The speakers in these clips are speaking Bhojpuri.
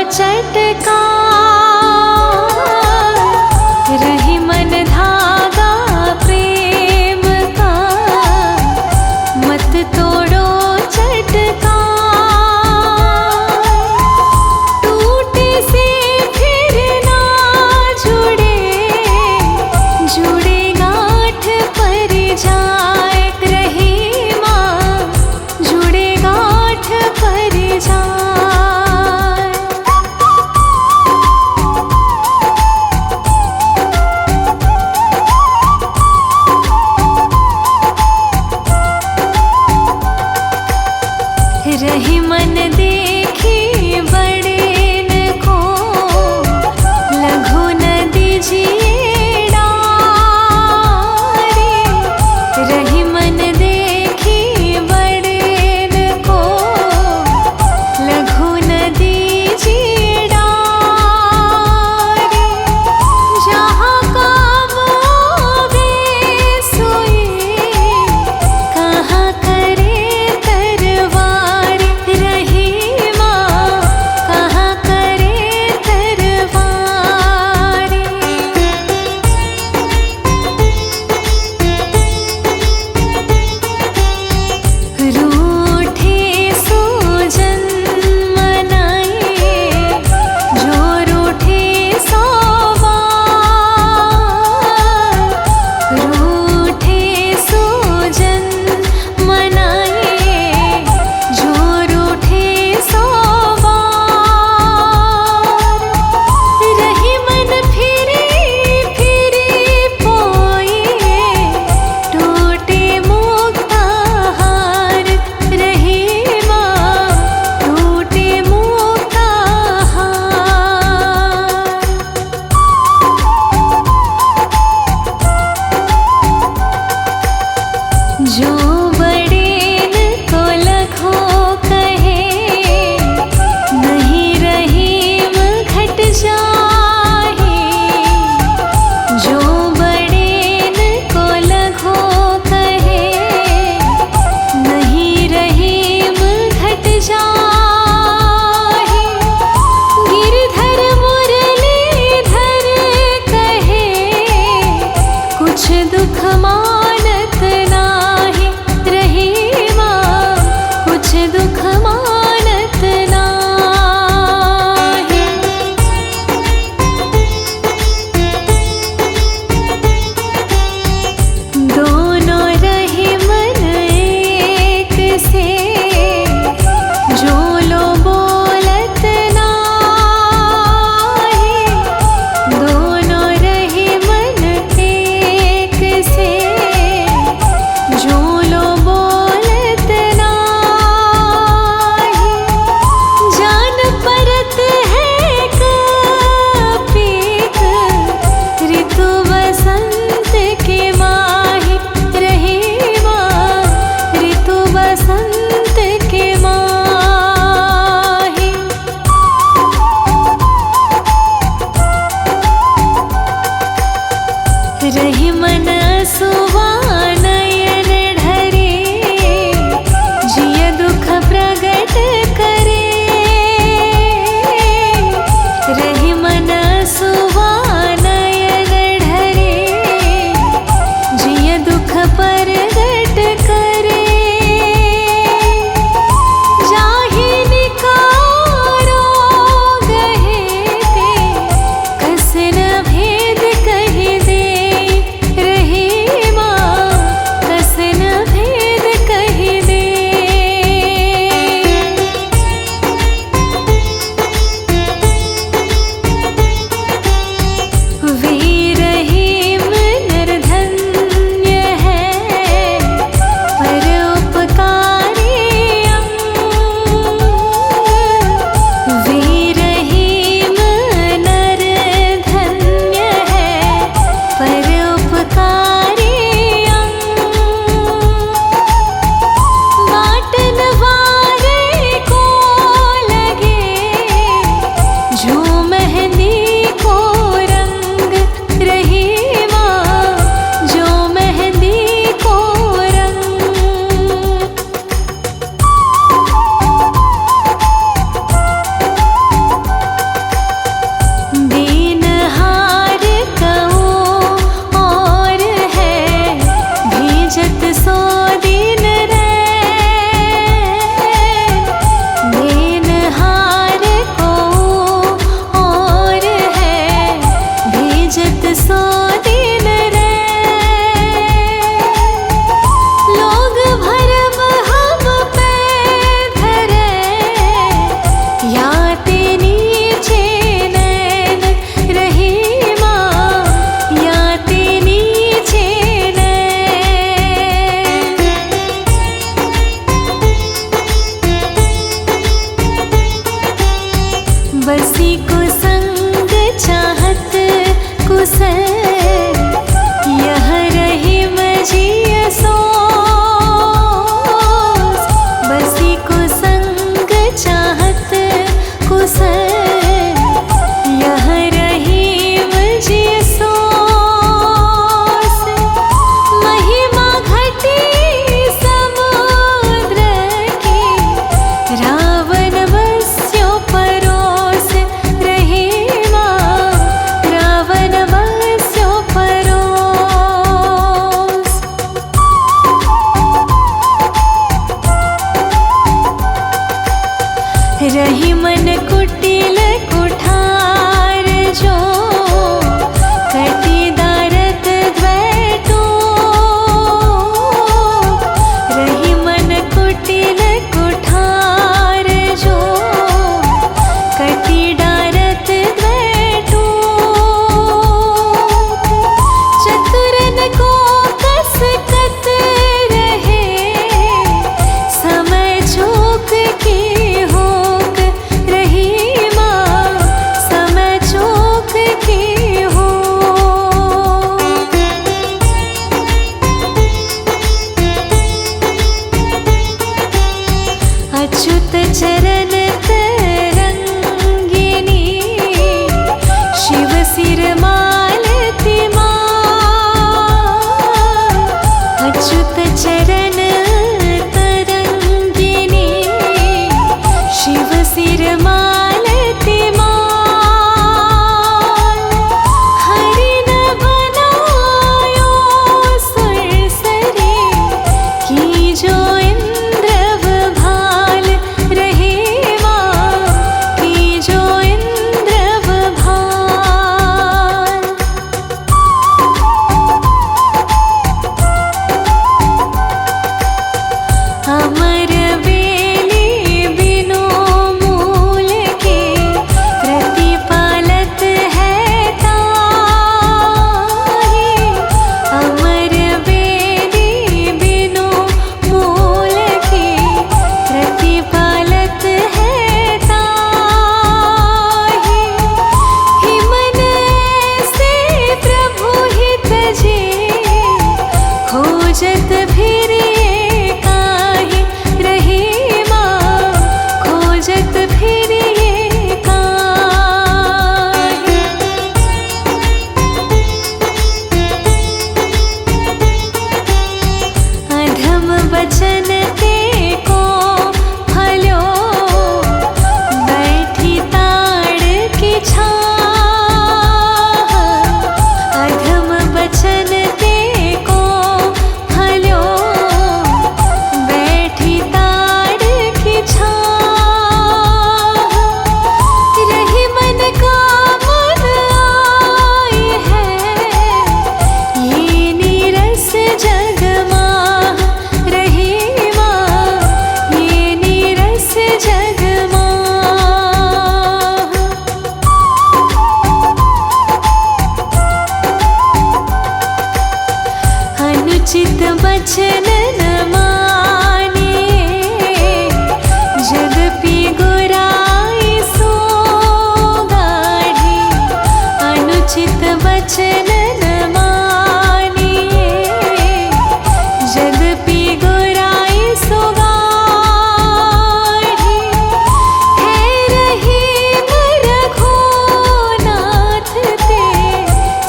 चटका रही मन धागा प्रेम का, मत तोड़ो चटका। टूटे से फिर ना जुड़े, जुड़े गांठ पर जाए रही माँ, जुड़े गांठ पर जाए। रही मन देखी बड़े न को, लघु नदी जिए डारे। रही मन देखी बड़े न को, लघु नदी जिए डारे। जहाँ काबू वे सोए, कहाँ करे तरवार रही माँ, कहाँ करे तरवार। रूठे सूजन मनाए, जो रूठे सो बार। रूठे सूजन मनाए, जो रूठे सो बार। रही मन फिरे फिरे पोए, टूटे मुक्ता हार रही माँ, टूटे मुक्ता हार। जो बड़े न को लघु कहे, नहीं रहीम घट जाहे। जो बड़े न को लघु कहे, नहीं रहीम घट जाहे। गिरधर मुरलीधर कहे, कुछ दुख मानत नाही रही माँ, कुछ दुख मानत नाही। दोनों रही मन एक से, जो लो बोलत नाही। दोनों रही मन एक से, जो लो बोलत नाही। जान परत है कपीक, ऋतु बसंत के माही रही माँ, ऋतु बसंत के माही। रही मन सुवा नयन ढरे, जिय दुख प्रगट करे। रही मन सुवा नयन ढरे, जिय दुख प्रगट करे। जाहि निकारो गहे ते, कस न भेद कहि दे रही माँ, बसी को संग चाहत कुशल यह रही मजिया सोस। बसी को संग चाहत कुशल यह रही मजिया सोस। महिमा घटी समुद्र की रावण बस्यो परोस रहे माँ। रावण बस्यो परोस। रही मन कुटिल कुठार जो कटी दारत द्वैटो। रही मन कुटिल कुठार जो कटी डारत द्वैटो। चतुरन को कस कत रहे समय चूक की होक रही माँ। समय चूक की होक। अच्युत चरण तरंगिनी शिव सिर मालती माँ। अच्युत चरण तरंगिनी शिव सिर मालती माँ। हरि न बनायो सुरसरी की जो इंद्रव भाल रहे माँ। की जो इंद्रव भाल। अमर बेली बिनु मूल के प्रतिपालत है ताहि। अमर बेली बिनु मूल के प्रतिपालत है ताहि। हिमन से प्रभु हित जे खोजत फिरे काहे रहे माँ। खोजत फिरे काहे। अधम वचन ते को फल्यो बैठी ताड़ की छाह। अधम वचन ते को फल्यो बैठी ताड़ की छाह। रही मन का मन आई है ये नीरस जग माह रही माँ। ये नीरस जग माह। अनुचित वचन न मानिए जद्यपि गुराई सो गाढ़ी। अनुचित वचन न मानिए जद्यपि गुराई सो गाढ़ी। है रही रघुनाथ ते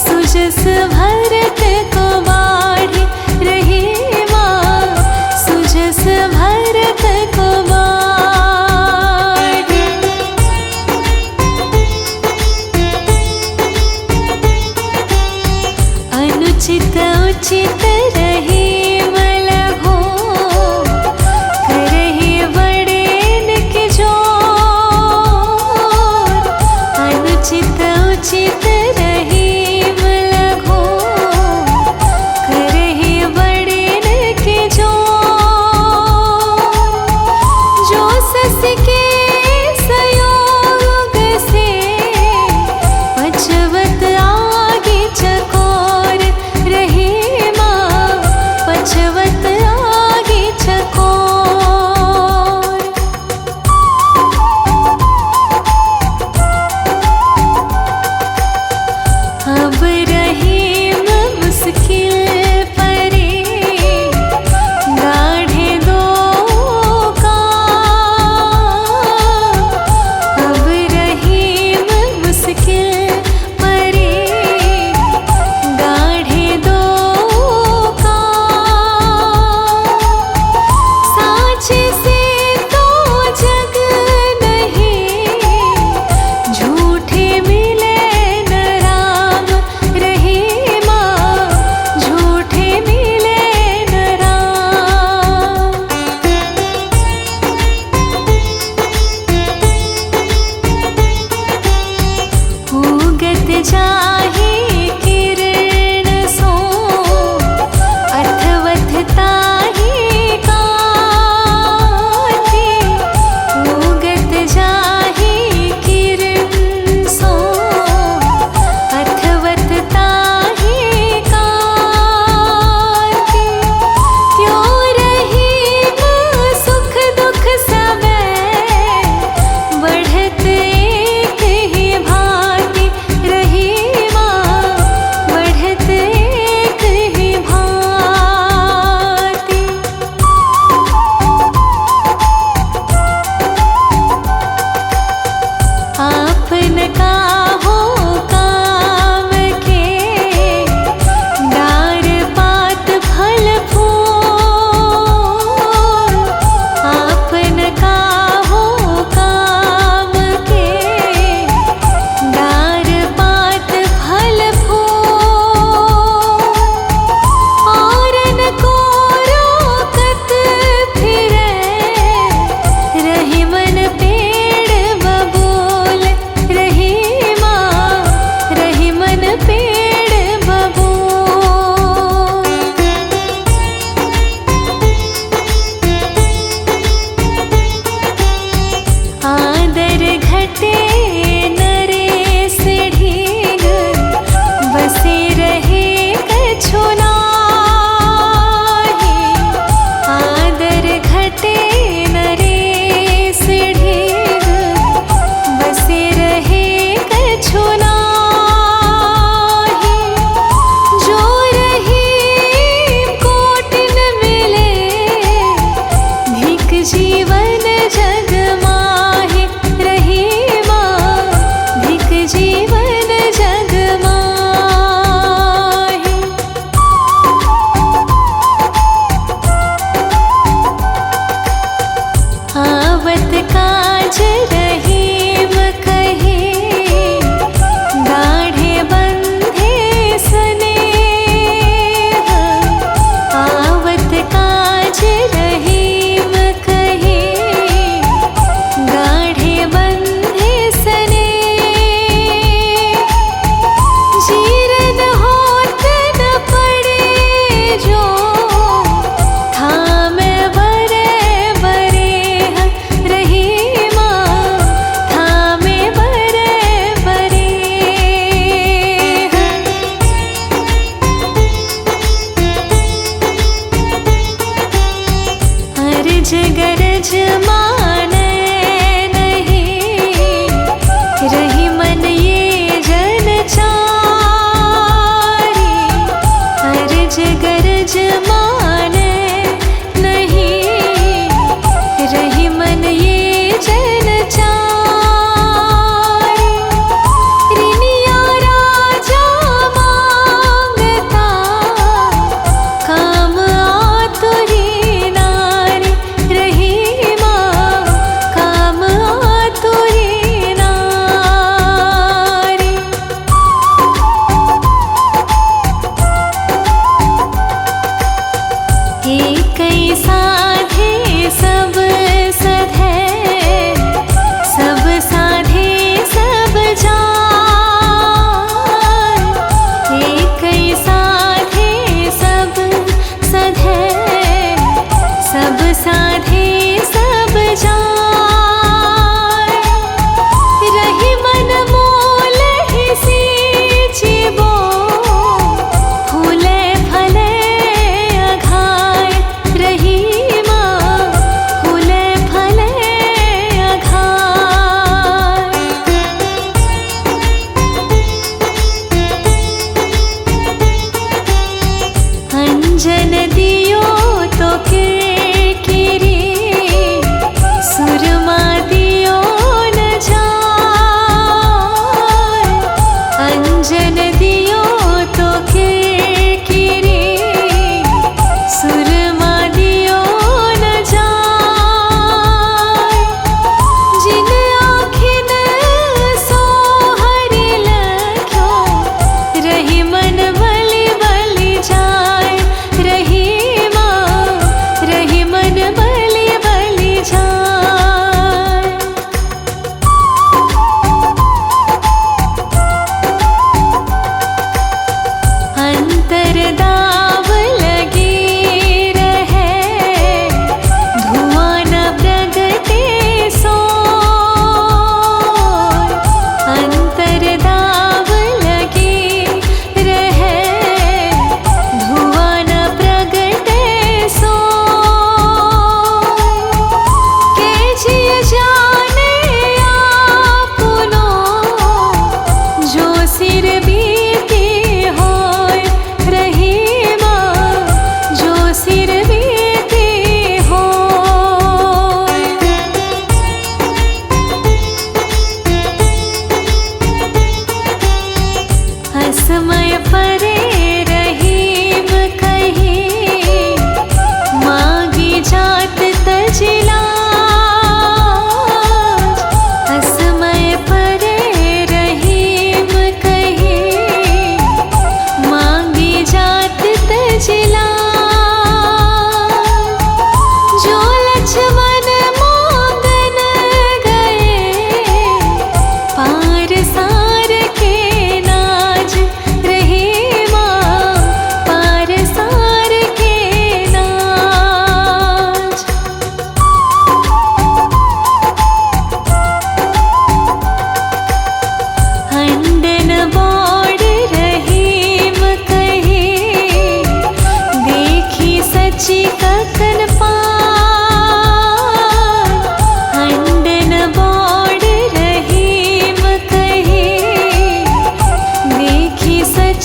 सुजस भरत को बाढ़ी रही माँ। सुजस भरत को बाढ़ी। अनुचित उचित रही मलघो करही बड़ेन के जोर। अनुचित उचित रही मलघो करही बड़ेन के जोर। जो सस के संयोग से पचवत आगे चकोर रही माँ। जाही किरण सो अथवथ ताही कांति उगत जाही किरण सो अथवथ ताही कांति त्यों रही सुख दुख सबे बढ़त एक ही भांति रही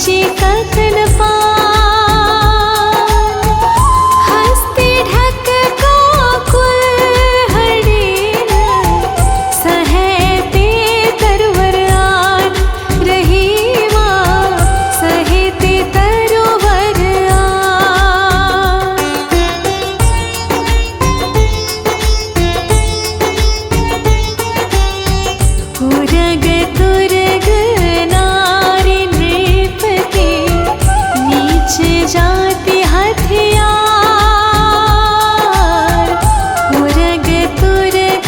नीचे कथन पान हस्ती ढक का कुल हरीन सहते तरवर आन रही माँ सहते तरवर आन उरग तुरग नारी नृप के नीचे जाते हथियार उरग तुरग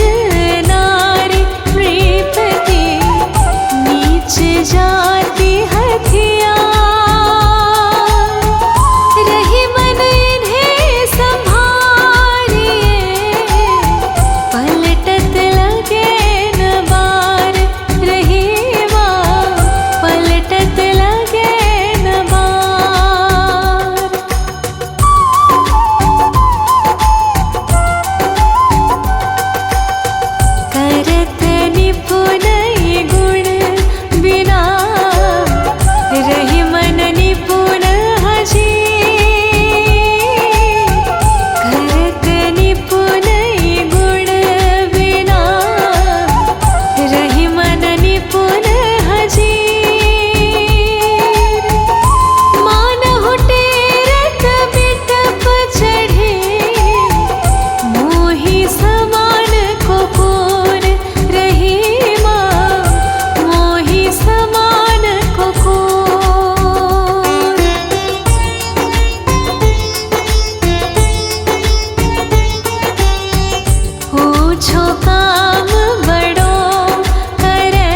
नारी नृप के नीचे जाते हथियार रही मन इन्हें संभारिए पलटत लगे न बार रही माँ पलटत लगे न बार करत निपुण गुण बिना रही मन निपुण हजी करत निपुण गुण बिना रही मन निपुण हजी मानहु टेरत बिटप चढ़े मोहि समान को कोर रही माँ मोहि समान को कोर पूछो काम बड़ो करे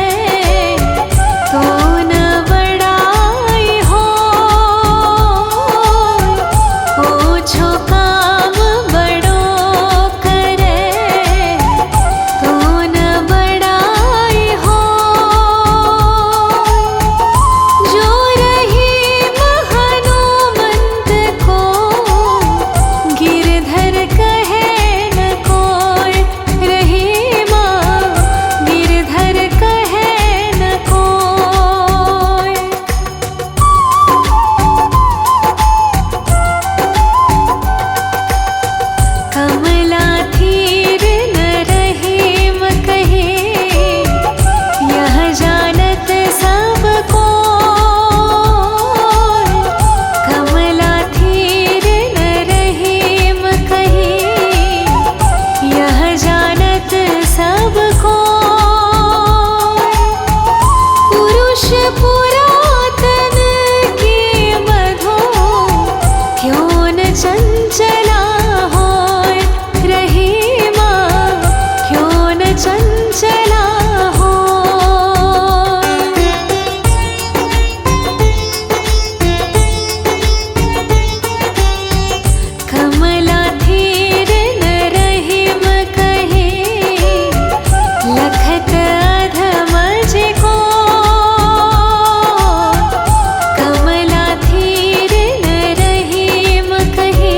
तो न बड़ाई हो पूछो काम बड़ो करे तो न बड़ाई हो जो रही हनुमंत को गिरधर कहे न कोय रही माँ गिरधर कहे न कोय कमला थीर न रहीम कहे यह जानत सब कोय कमला थीर न रहीम कहे यह जानत सब कोय पुरुष पुरातन के मधो क्यों न चंचला होय रही माँ क्यों न चंचला होय कमला थीर न रहीम कहे लखत अधमज को कमला थीर न रहीम कहे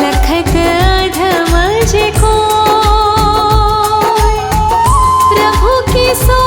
लखत अधमज को प्रभु की सो